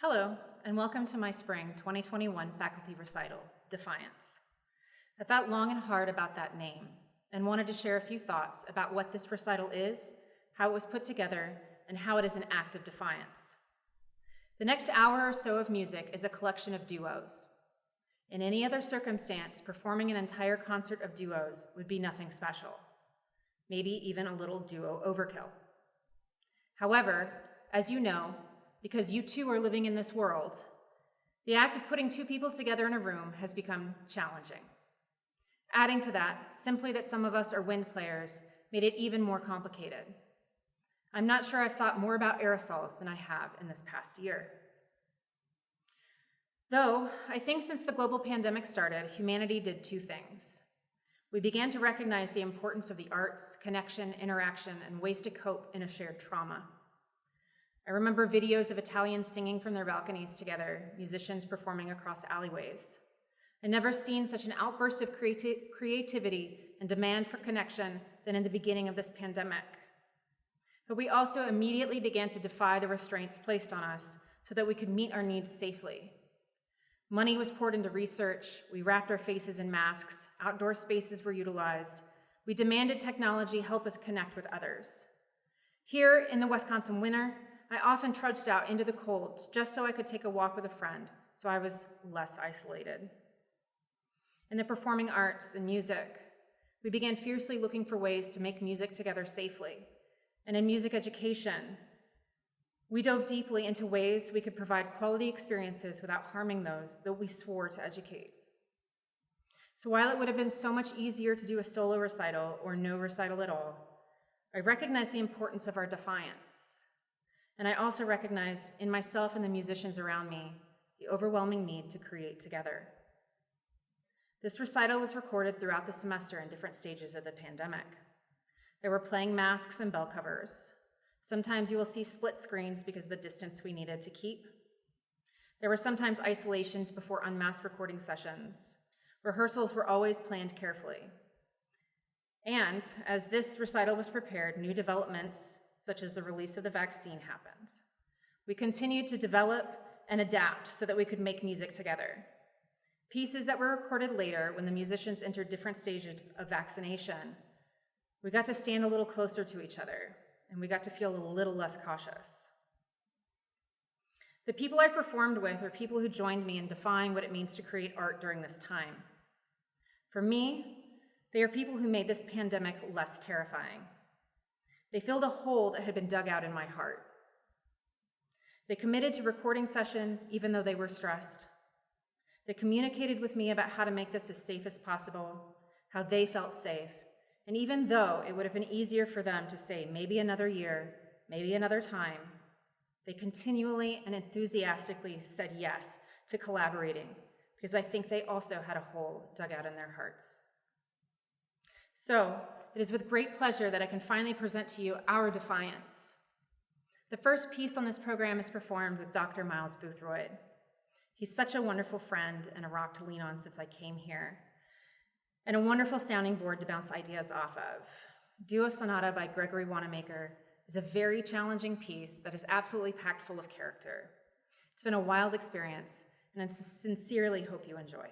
Hello, and welcome to my spring 2021 faculty recital, Defiance. I thought long and hard about that name and wanted to share a few thoughts about what this recital is, how it was put together, and how it is an act of defiance. The next hour or so of music is a collection of duos. In any other circumstance, performing an entire concert of duos would be nothing special, maybe even a little duo overkill. However, as you know, because you too are living in this world, the act of putting two people together in a room has become challenging. Adding to that, simply that some of us are wind players made it even more complicated. I'm not sure I've thought more about aerosols than I have in this past year. Though, I think since the global pandemic started, humanity did two things. We began to recognize the importance of the arts, connection, interaction, and ways to cope in a shared trauma. I remember videos of Italians singing from their balconies together, musicians performing across alleyways. I'd never seen such an outburst of creativity and demand for connection than in the beginning of this pandemic. But we also immediately began to defy the restraints placed on us so that we could meet our needs safely. Money was poured into research, we wrapped our faces in masks, outdoor spaces were utilized, we demanded technology help us connect with others. Here in the Wisconsin winter, I often trudged out into the cold just so I could take a walk with a friend, so I was less isolated. In the performing arts and music, we began fiercely looking for ways to make music together safely. And in music education, we dove deeply into ways we could provide quality experiences without harming those that we swore to educate. So while it would have been so much easier to do a solo recital or no recital at all, I recognize the importance of our defiance. And I also recognize in myself and the musicians around me the overwhelming need to create together. This recital was recorded throughout the semester in different stages of the pandemic. There were playing masks and bell covers. Sometimes you will see split screens because of the distance we needed to keep. There were sometimes isolations before unmasked recording sessions. Rehearsals were always planned carefully. And as this recital was prepared, new developments, such as the release of the vaccine, happened. We continued to develop and adapt so that we could make music together. Pieces that were recorded later when the musicians entered different stages of vaccination, we got to stand a little closer to each other, and we got to feel a little less cautious. The people I performed with are people who joined me in defying what it means to create art during this time. For me, they are people who made this pandemic less terrifying. They filled a hole that had been dug out in my heart. They committed to recording sessions even though they were stressed. They communicated with me about how to make this as safe as possible, how they felt safe, and even though it would have been easier for them to say maybe another year, maybe another time, they continually and enthusiastically said yes to collaborating because I think they also had a hole dug out in their hearts. So, it is with great pleasure that I can finally present to you our Defiance. The first piece on this program is performed with Dr. Myles Boothroyd. He's such a wonderful friend and a rock to lean on since I came here, and a wonderful sounding board to bounce ideas off of. Duo Sonata by Gregory Wanamaker is a very challenging piece that is absolutely packed full of character. It's been a wild experience, and I sincerely hope you enjoy.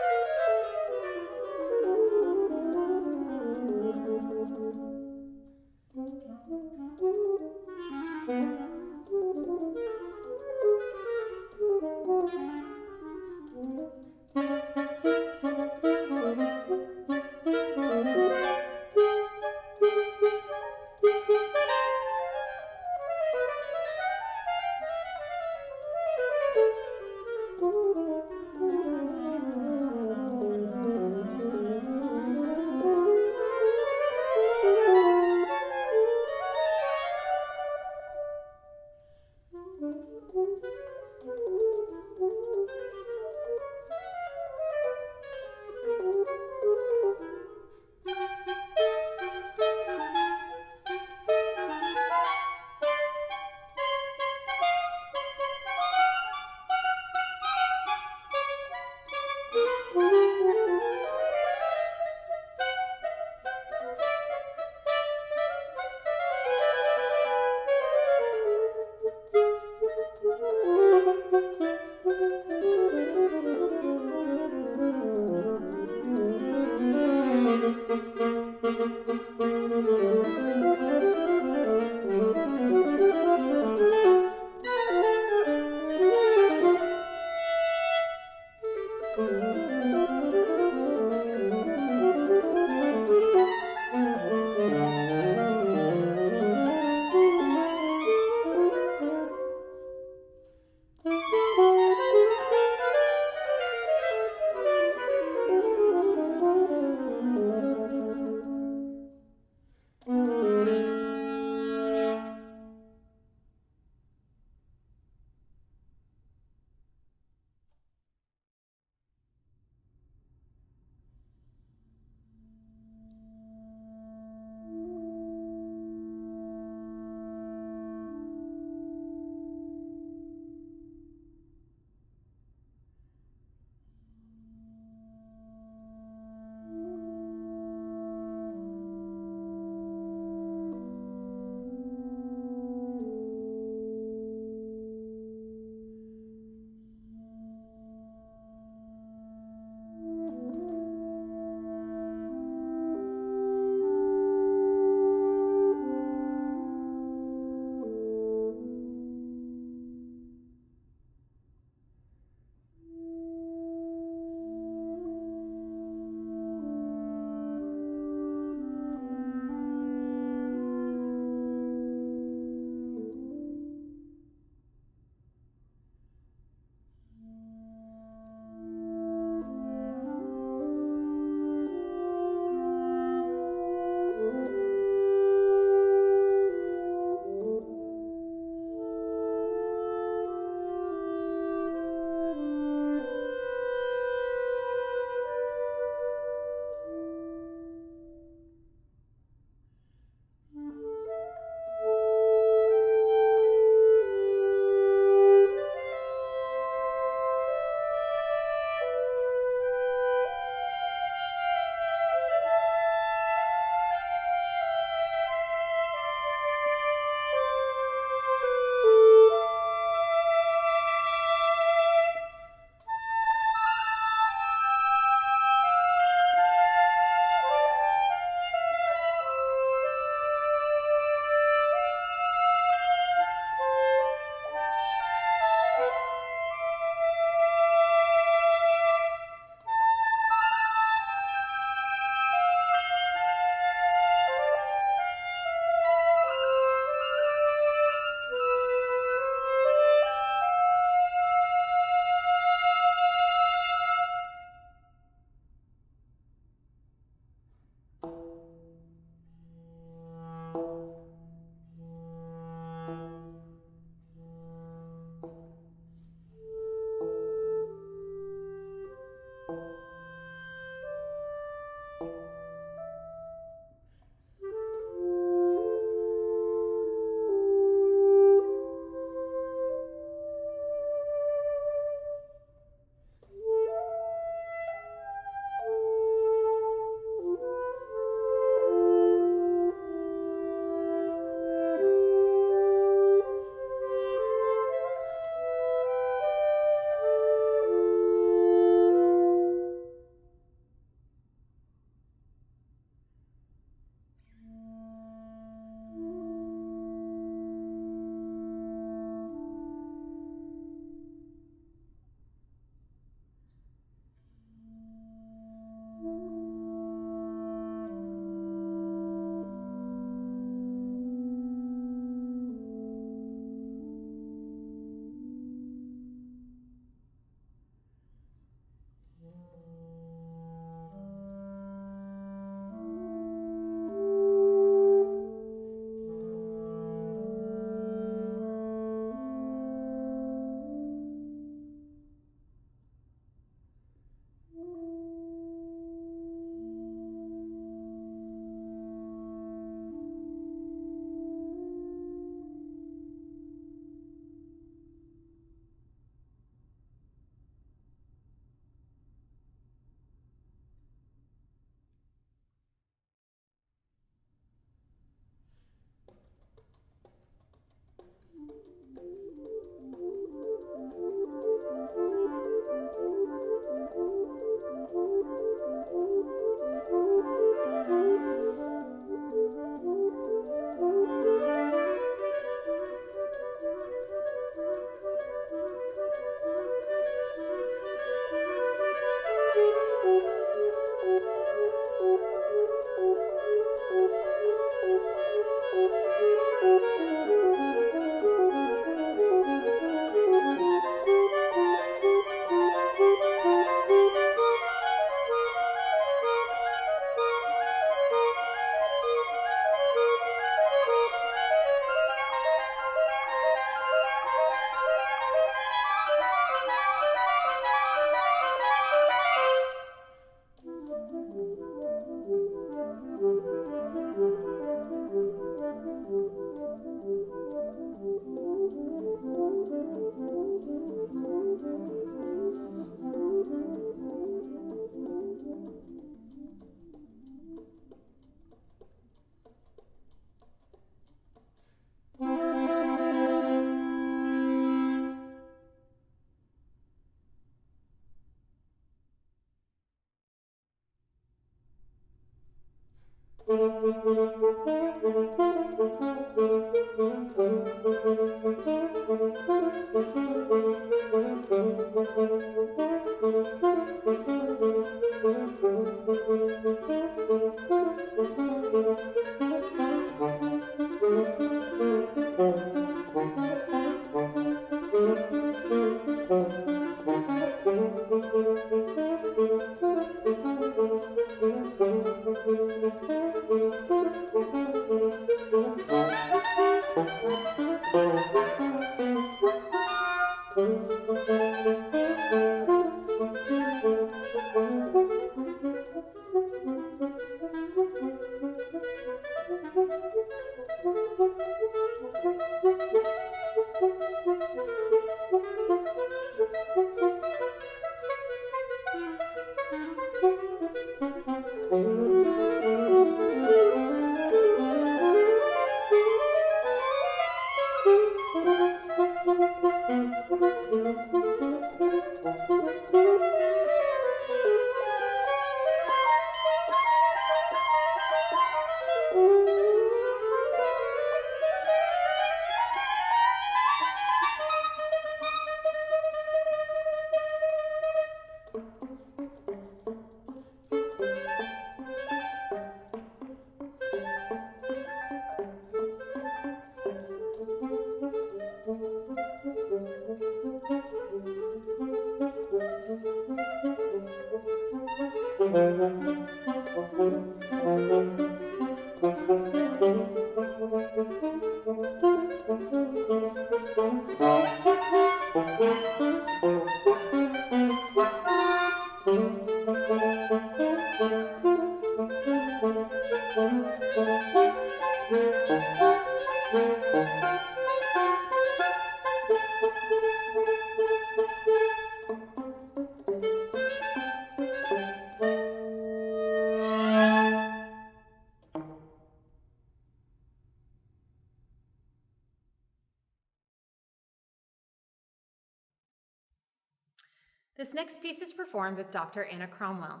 This next piece is performed with Dr. Anna Cromwell.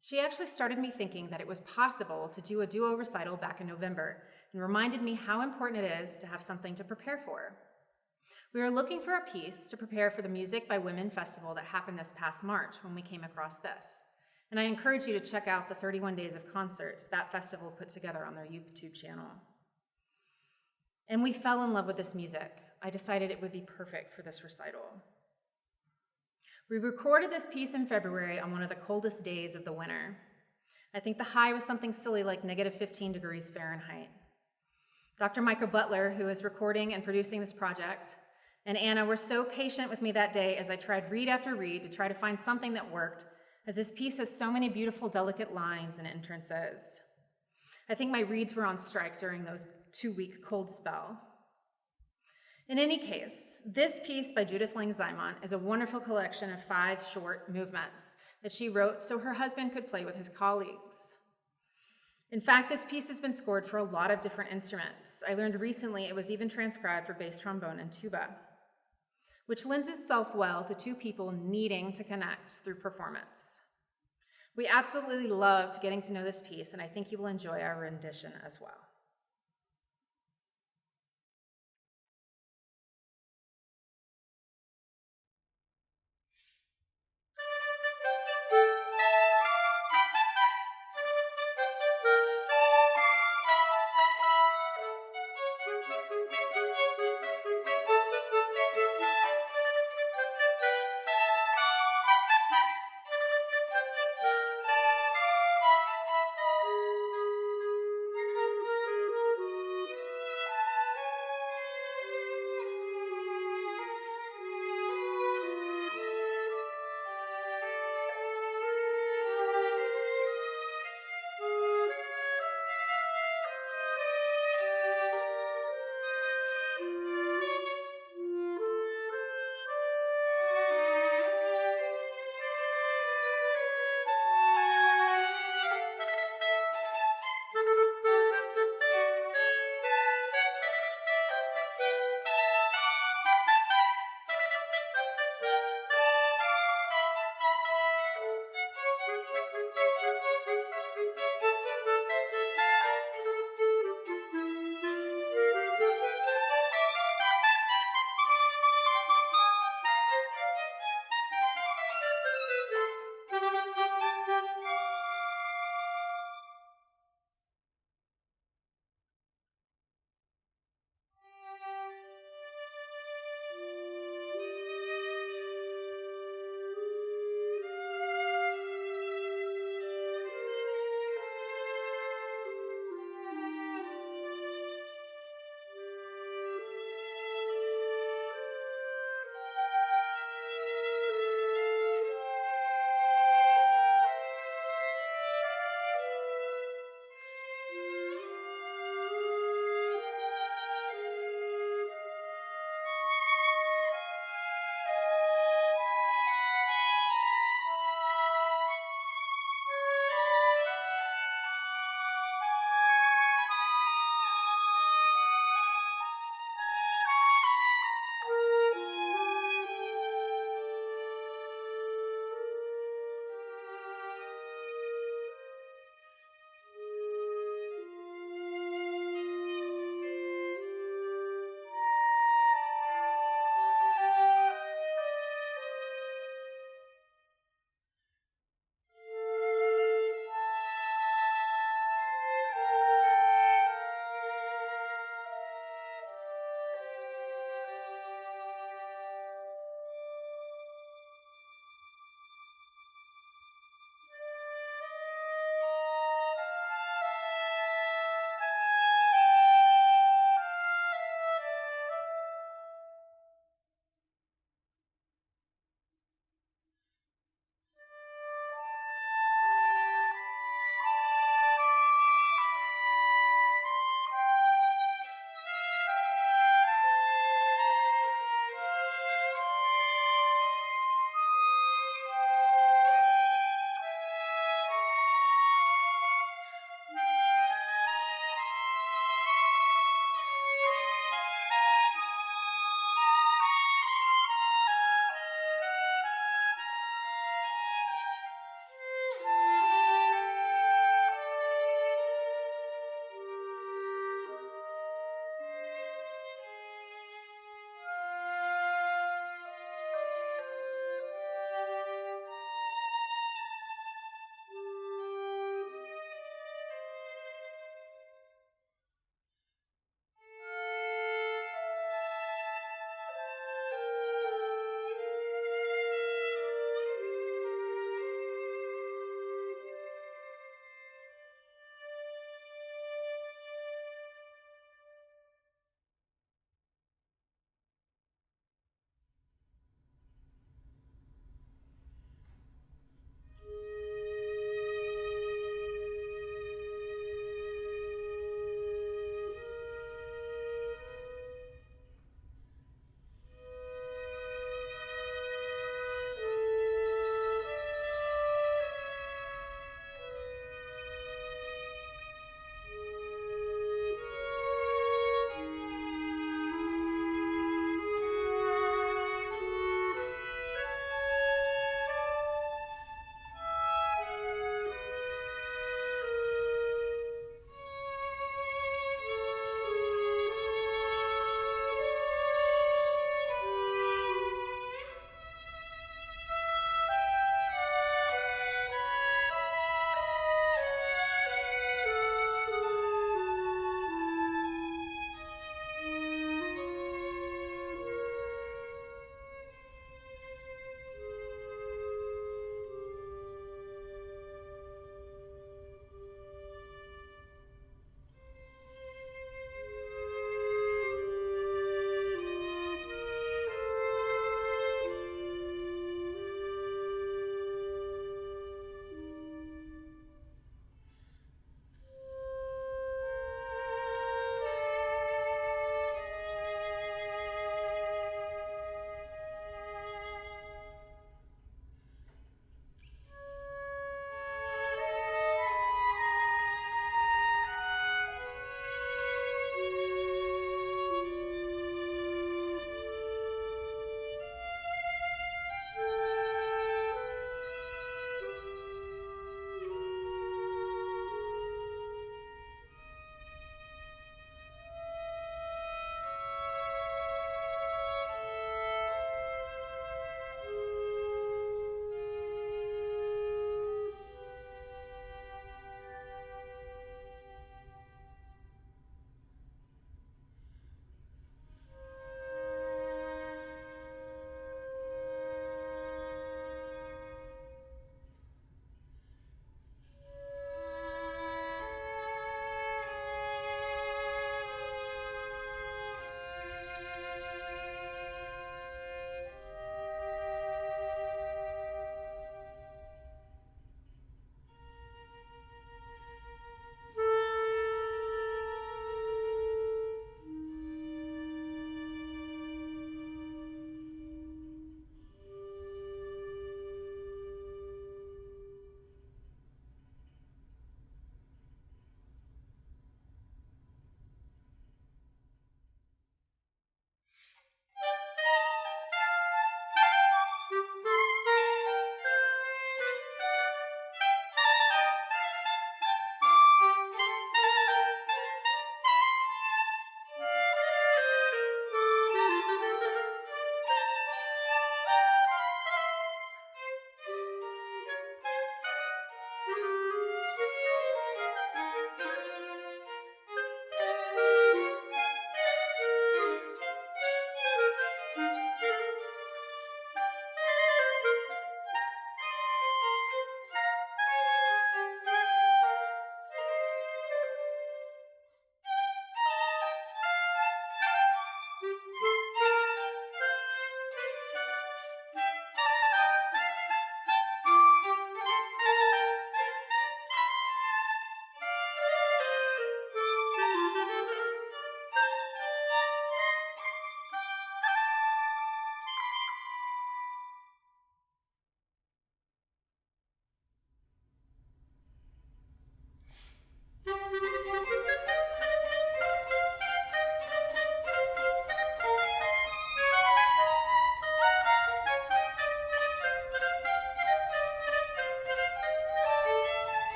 She actually started me thinking that it was possible to do a duo recital back in November and reminded me how important it is to have something to prepare for. We were looking for a piece to prepare for the Music by Women Festival that happened this past March when we came across this. And I encourage you to check out the 31 days of concerts that festival put together on their YouTube channel. And we fell in love with this music. I decided it would be perfect for this recital. We recorded this piece in February on one of the coldest days of the winter. I think the high was something silly like -15 degrees Fahrenheit. Dr. Michael Butler, who is recording and producing this project, and Anna were so patient with me that day as I tried read after read to try to find something that worked, as this piece has so many beautiful, delicate lines and entrances. I think my reeds were on strike during those 2-week cold spell. In any case, this piece by Judith Ziamont is a wonderful collection of 5 short movements that she wrote so her husband could play with his colleagues. In fact, this piece has been scored for a lot of different instruments. I learned recently it was even transcribed for bass trombone and tuba, which lends itself well to 2 people needing to connect through performance. We absolutely loved getting to know this piece, and I think you will enjoy our rendition as well.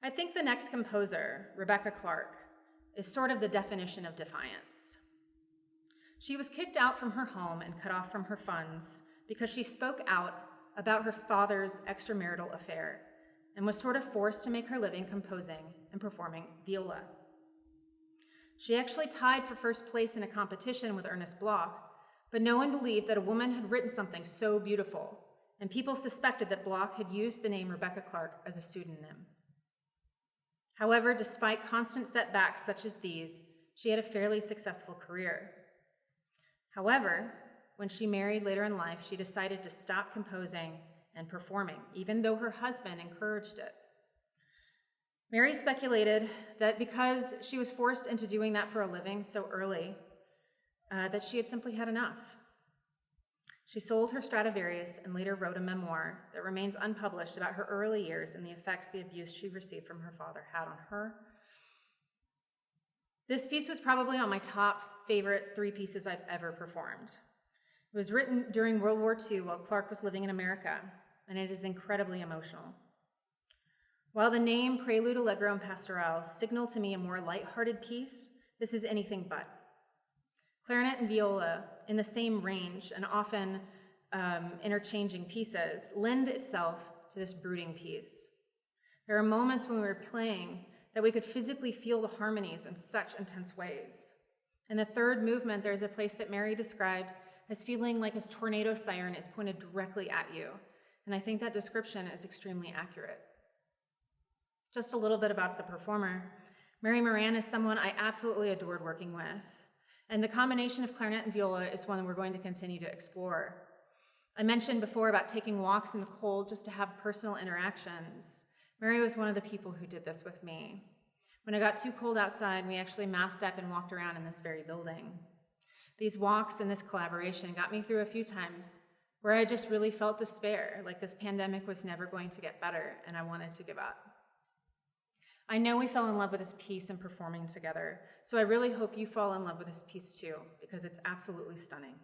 I think the next composer, Rebecca Clarke, is sort of the definition of defiance. She was kicked out from her home and cut off from her funds because she spoke out about her father's extramarital affair and was sort of forced to make her living composing and performing viola. She actually tied for first place in a competition with Ernest Bloch, but no one believed that a woman had written something so beautiful, and people suspected that Bloch had used the name Rebecca Clarke as a pseudonym. However, despite constant setbacks such as these, she had a fairly successful career. However, when she married later in life, she decided to stop composing and performing, even though her husband encouraged it. Mary speculated that because she was forced into doing that for a living so early, that she had simply had enough. She sold her Stradivarius and later wrote a memoir that remains unpublished about her early years and the effects the abuse she received from her father had on her. This piece was probably on my top favorite 3 pieces I've ever performed. It was written during World War II while Clarke was living in America, and it is incredibly emotional. While the name Prelude, Allegro, and Pastorale signal to me a more lighthearted piece, this is anything but. Clarinet and viola, in the same range and often interchanging pieces, lend itself to this brooding piece. There are moments when we were playing that we could physically feel the harmonies in such intense ways. In the third movement, there's a place that Mary described as feeling like a tornado siren is pointed directly at you, and I think that description is extremely accurate. Just a little bit about the performer. Mary Moran is someone I absolutely adored working with, and the combination of clarinet and viola is one we're going to continue to explore. I mentioned before about taking walks in the cold just to have personal interactions. Mary was one of the people who did this with me. When it got too cold outside, we actually masked up and walked around in this very building. These walks and this collaboration got me through a few times where I just really felt despair, like this pandemic was never going to get better, and I wanted to give up. I know we fell in love with this piece and performing together, so I really hope you fall in love with this piece too, because it's absolutely stunning.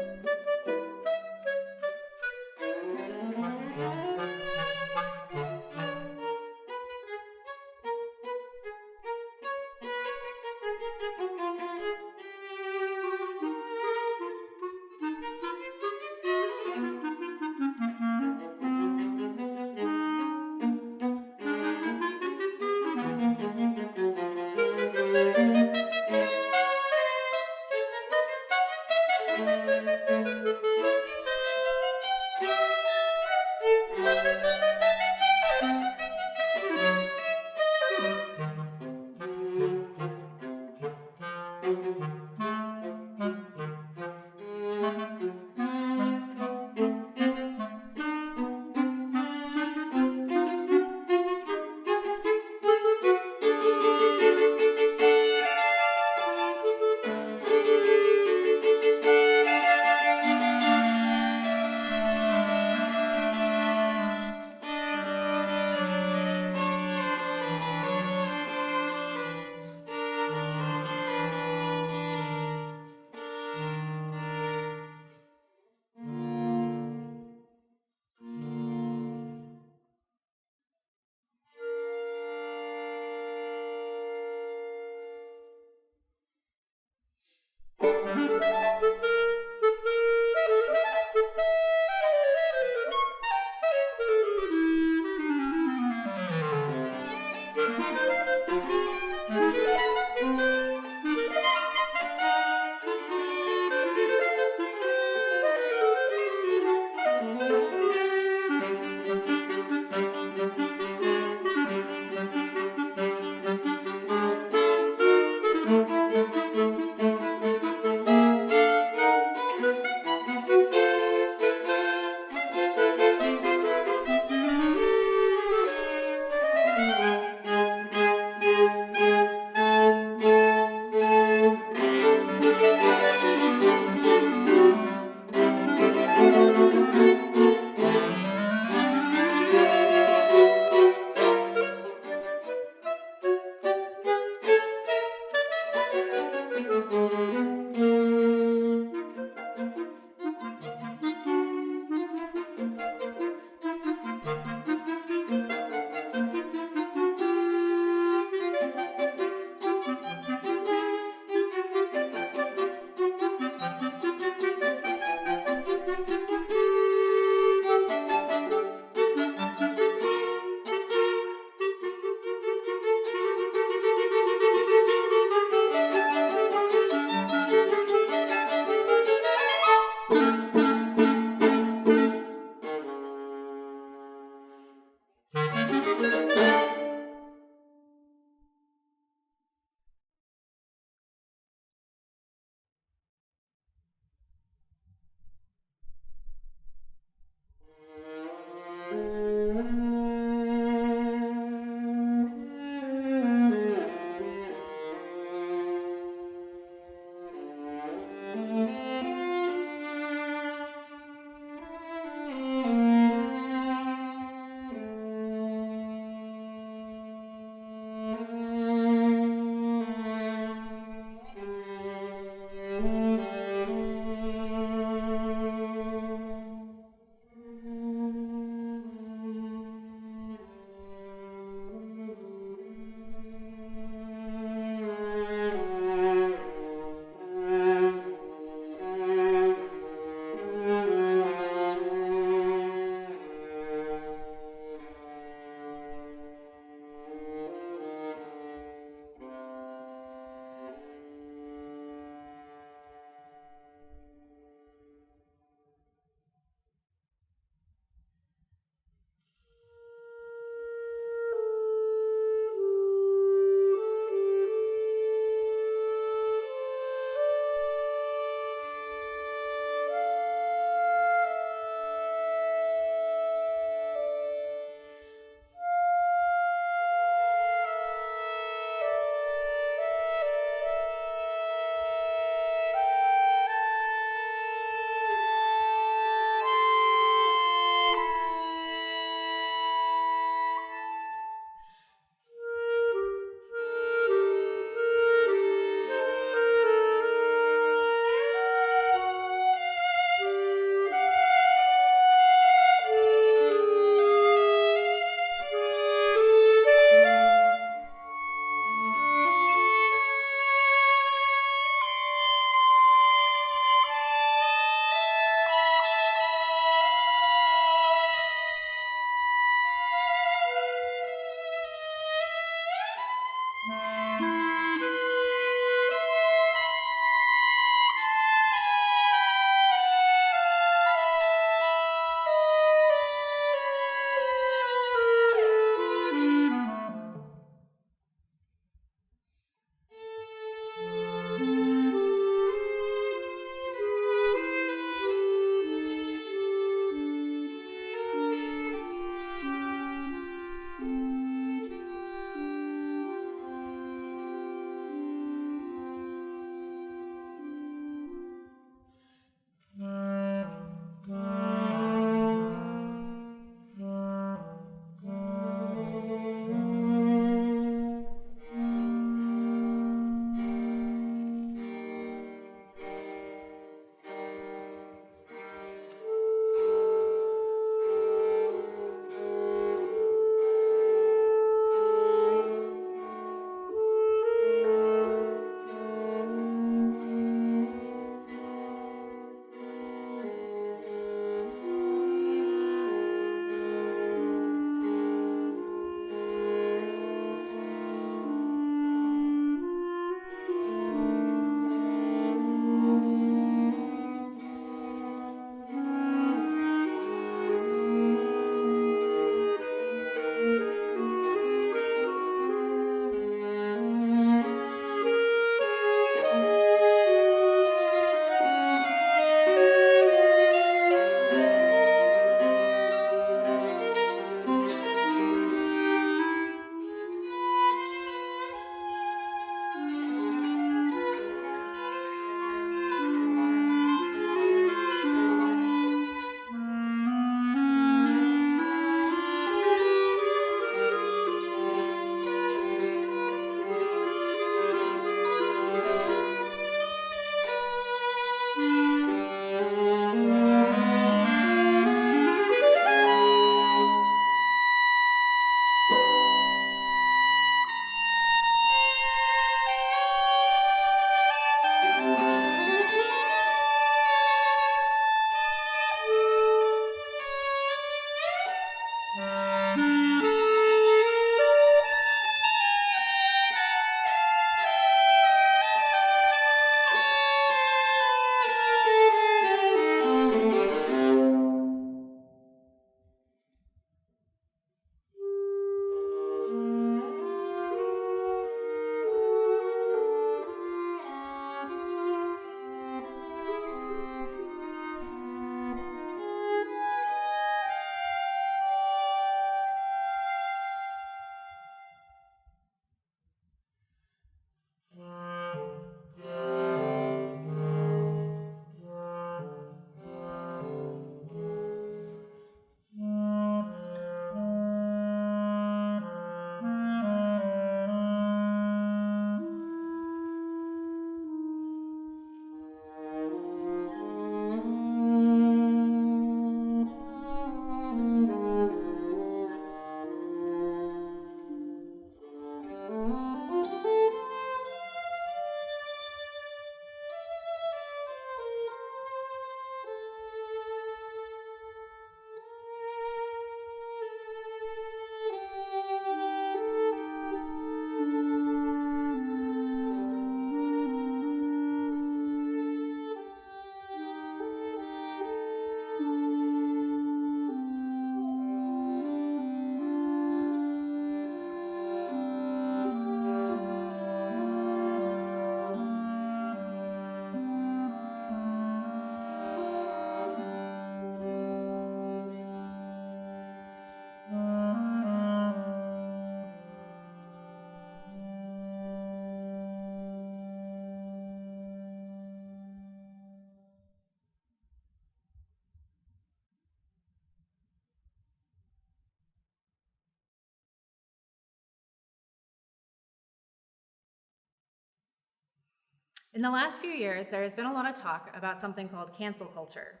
In the last few years, there has been a lot of talk about something called cancel culture,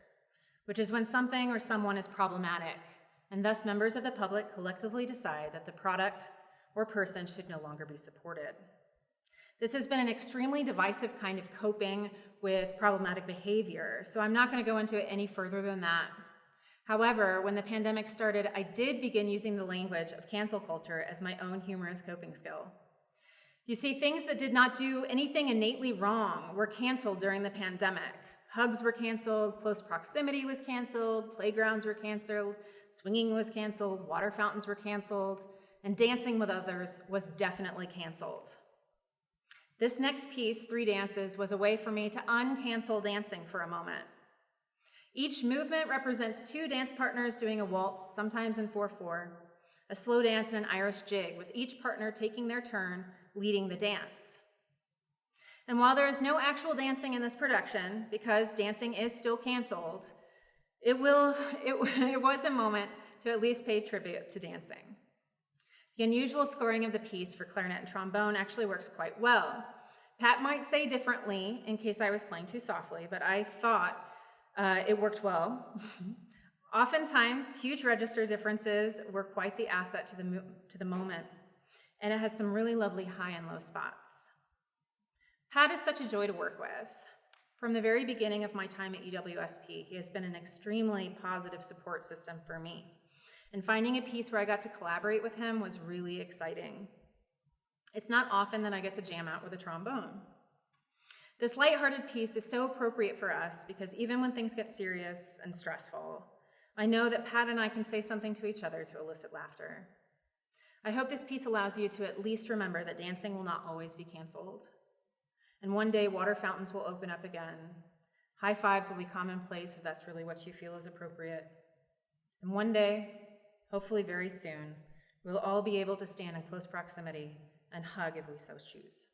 which is when something or someone is problematic, and thus members of the public collectively decide that the product or person should no longer be supported. This has been an extremely divisive kind of coping with problematic behavior, so I'm not going to go into it any further than that. However, when the pandemic started, I did begin using the language of cancel culture as my own humorous coping skill. You see, things that did not do anything innately wrong were canceled during the pandemic. Hugs were canceled, close proximity was canceled, playgrounds were canceled, swinging was canceled, water fountains were canceled, and dancing with others was definitely canceled. This next piece, 3 Dances, was a way for me to uncancel dancing for a moment. Each movement represents 2 dance partners doing a waltz, sometimes in 4/4, a slow dance, and an Irish jig, with each partner taking their turn leading the dance. And while there is no actual dancing in this production, because dancing is still canceled, it was a moment to at least pay tribute to dancing. The unusual scoring of the piece for clarinet and trombone actually works quite well. Pat might say differently in case I was playing too softly, but I thought it worked well. Oftentimes, huge register differences were quite the asset to the moment, and it has some really lovely high and low spots. Pat is such a joy to work with. From the very beginning of my time at EWSP, he has been an extremely positive support system for me. And finding a piece where I got to collaborate with him was really exciting. It's not often that I get to jam out with a trombone. This lighthearted piece is so appropriate for us because even when things get serious and stressful, I know that Pat and I can say something to each other to elicit laughter. I hope this piece allows you to at least remember that dancing will not always be canceled. And one day, water fountains will open up again. High fives will be commonplace if that's really what you feel is appropriate. And one day, hopefully very soon, we'll all be able to stand in close proximity and hug if we so choose.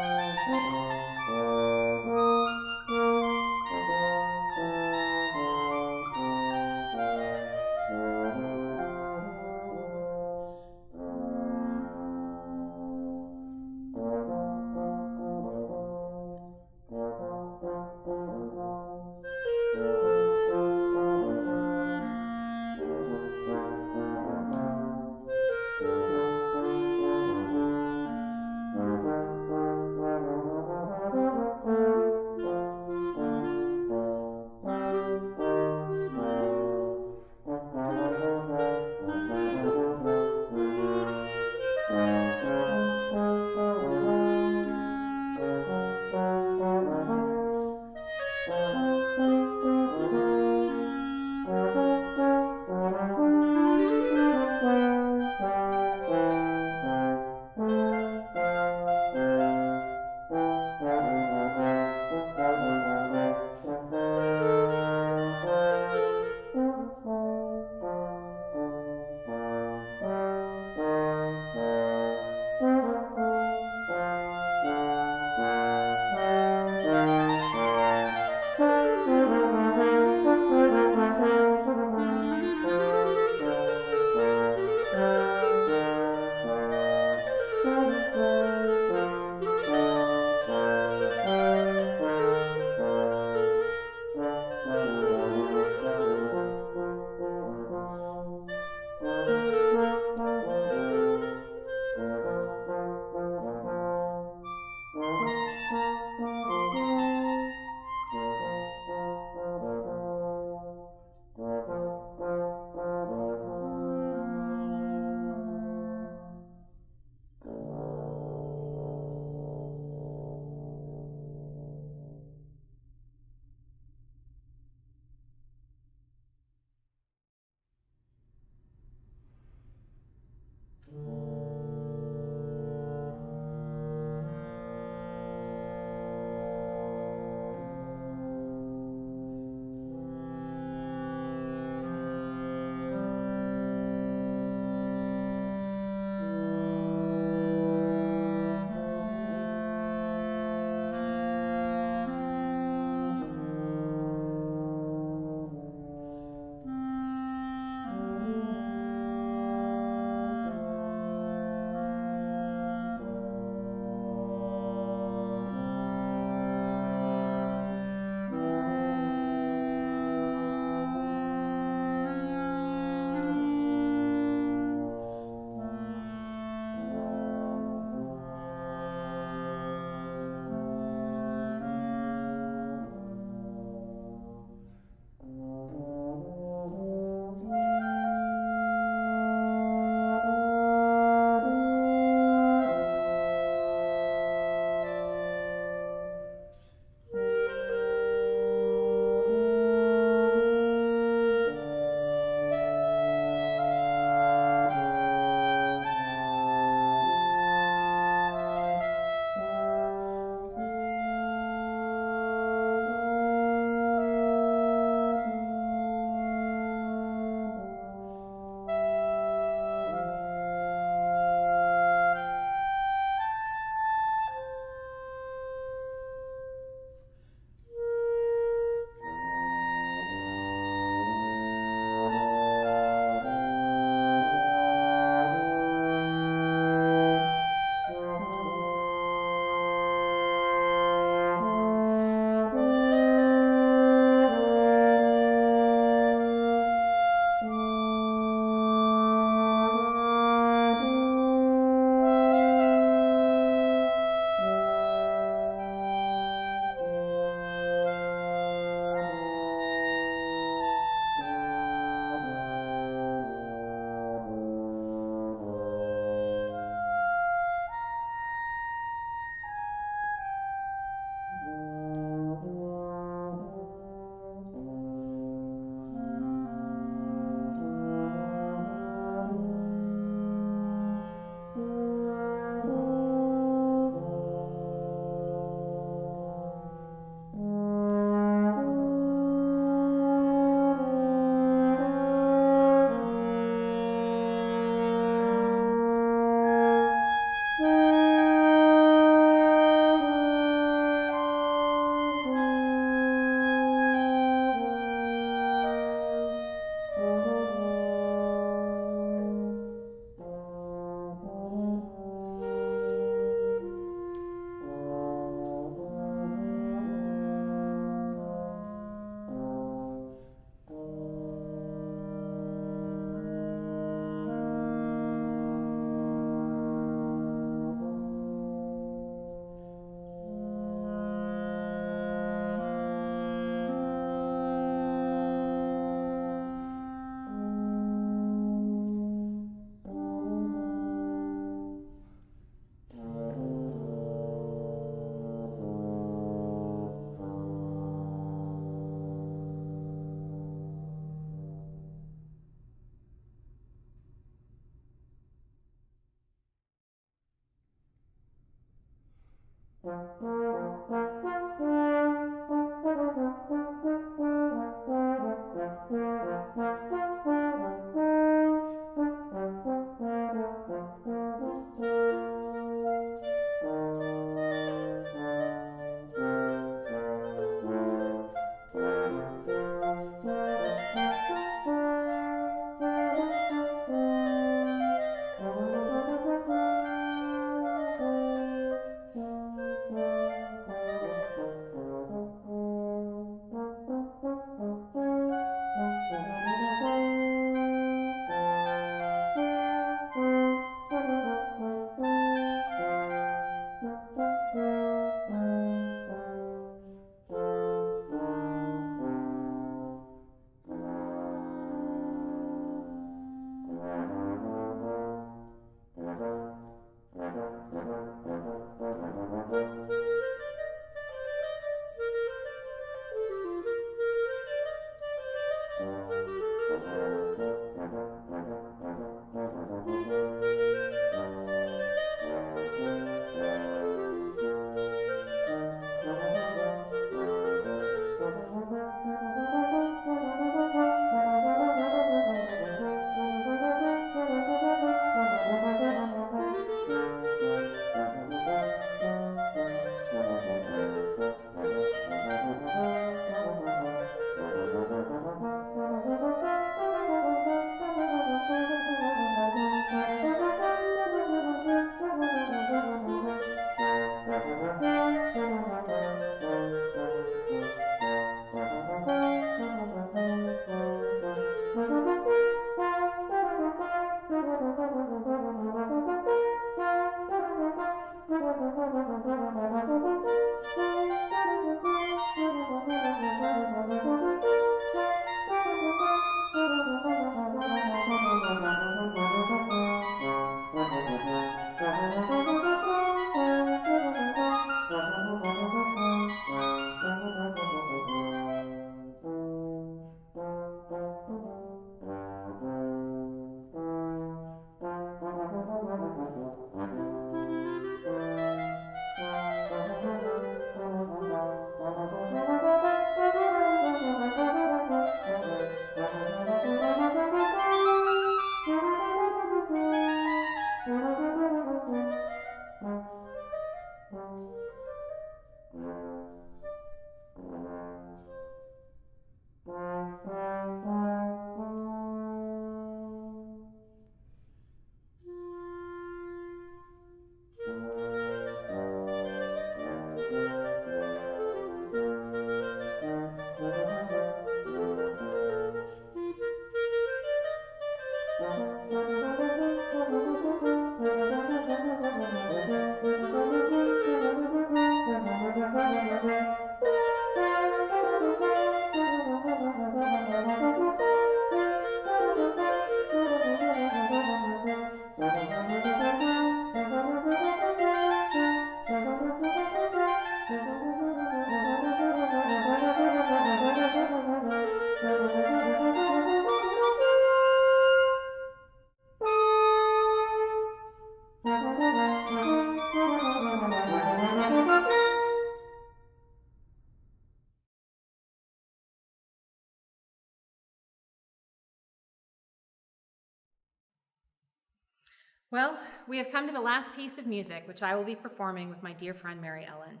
Well, we have come to the last piece of music, which I will be performing with my dear friend Mary Ellen,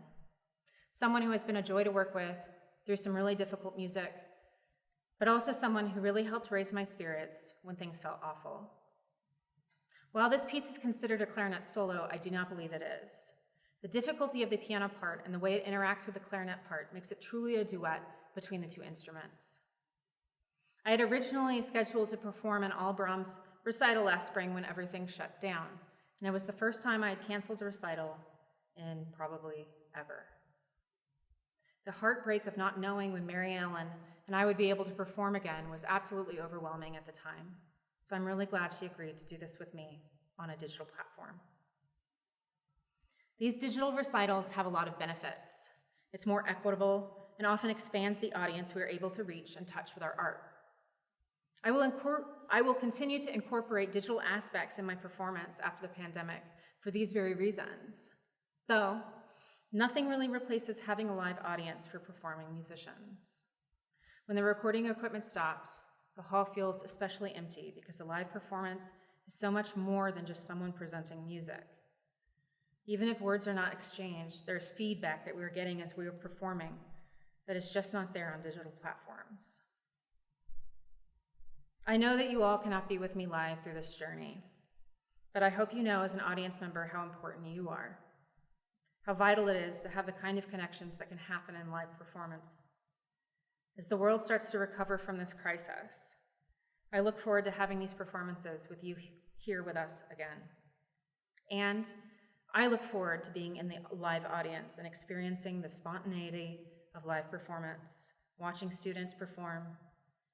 someone who has been a joy to work with through some really difficult music, but also someone who really helped raise my spirits when things felt awful. While this piece is considered a clarinet solo, I do not believe it is. The difficulty of the piano part and the way it interacts with the clarinet part makes it truly a duet between the two instruments. I had originally scheduled to perform an all Brahms recital last spring when everything shut down, and it was the first time I had canceled a recital in probably ever. The heartbreak of not knowing when Mary Ellen and I would be able to perform again was absolutely overwhelming at the time, so I'm really glad she agreed to do this with me on a digital platform. These digital recitals have a lot of benefits. It's more equitable and often expands the audience we are able to reach and touch with our art. I will continue to incorporate digital aspects in my performance after the pandemic for these very reasons, though nothing really replaces having a live audience for performing musicians. When the recording equipment stops, the hall feels especially empty because a live performance is so much more than just someone presenting music. Even if words are not exchanged, there's feedback that we are getting as we are performing that is just not there on digital platforms. I know that you all cannot be with me live through this journey, but I hope you know as an audience member how important you are, how vital it is to have the kind of connections that can happen in live performance. As the world starts to recover from this crisis, I look forward to having these performances with you here with us again. And I look forward to being in the live audience and experiencing the spontaneity of live performance, watching students perform,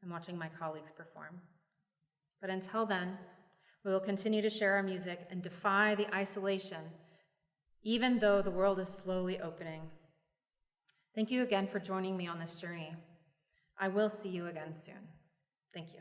and watching my colleagues perform. But until then, we will continue to share our music and defy the isolation, even though the world is slowly opening. Thank you again for joining me on this journey. I will see you again soon. Thank you.